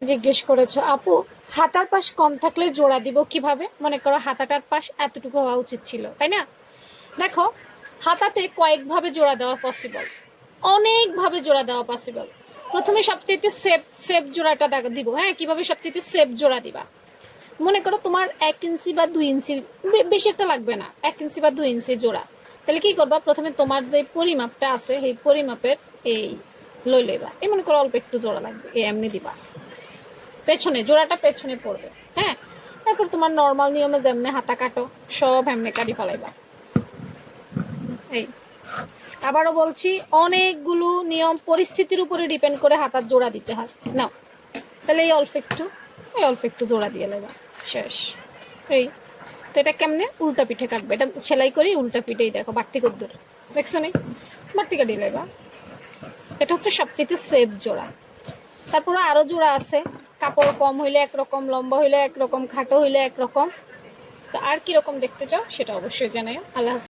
জিজ্ঞেস করেছো আপু, হাতার পাশ কম থাকলে জোড়া দিব কিভাবে? মনে করো হাতাটার পাশ এতটুকু হওয়া উচিত ছিল, তাই না? দেখো, হাতাতে কয়েকভাবে জোড়া দেওয়া পসিবল, অনেকভাবে জোড়া দেওয়া পসিবল। প্রথমে সবচেয়ে সেফ সেফ জোড়াটা দিব। হ্যাঁ, কিভাবে সবচেয়ে সেফ জোড়া দিবা? মনে করো তোমার 1 ইঞ্চি বা 2 ইঞ্চি, বেশি একটা লাগবে না, 1 ইঞ্চি বা 2 ইঞ্চি জোড়া। তাহলে কি করবা, প্রথমে তোমার যে পরিমাপটা আছে সেই পরিমাপের এই লই লইবা। এই মনে করো অল্প একটু জোড়া লাগবে, এই এমনি দিবা, পেছনে জোড়াটা পেছনে পড়বে। হ্যাঁ, তারপর তোমার নর্মাল নিয়মে যেমনে হাতা কাটো সব এমনি কাটি ফেলাইবা। এই আবারও বলছি, অনেকগুলো নিয়ম পরিস্থিতির উপরে ডিপেন্ড করে হাতার জোড়া দিতে হয়। নাও, তাহলে এই অল্প একটু জোড়া দিয়ে নেবা, শেষ। এই তো এটা কেমনে উল্টা পিঠে কাটবে, এটা সেলাই করি উল্টা পিঠেই, দেখো বাড়তি কদ্দুর দেখছো নি, বাড়তি কাটি লেবা। এটা হচ্ছে সবচেয়ে সেফ জোড়া। তারপরে আরো জোড়া আছে, কাপড় কম হইলে একরকম, লম্বা হইলে একরকম, খাটো হইলে একরকম। তো আর কিরকম দেখতে চাও সেটা অবশ্যই জানাও। আল্লাহ হাফেজ।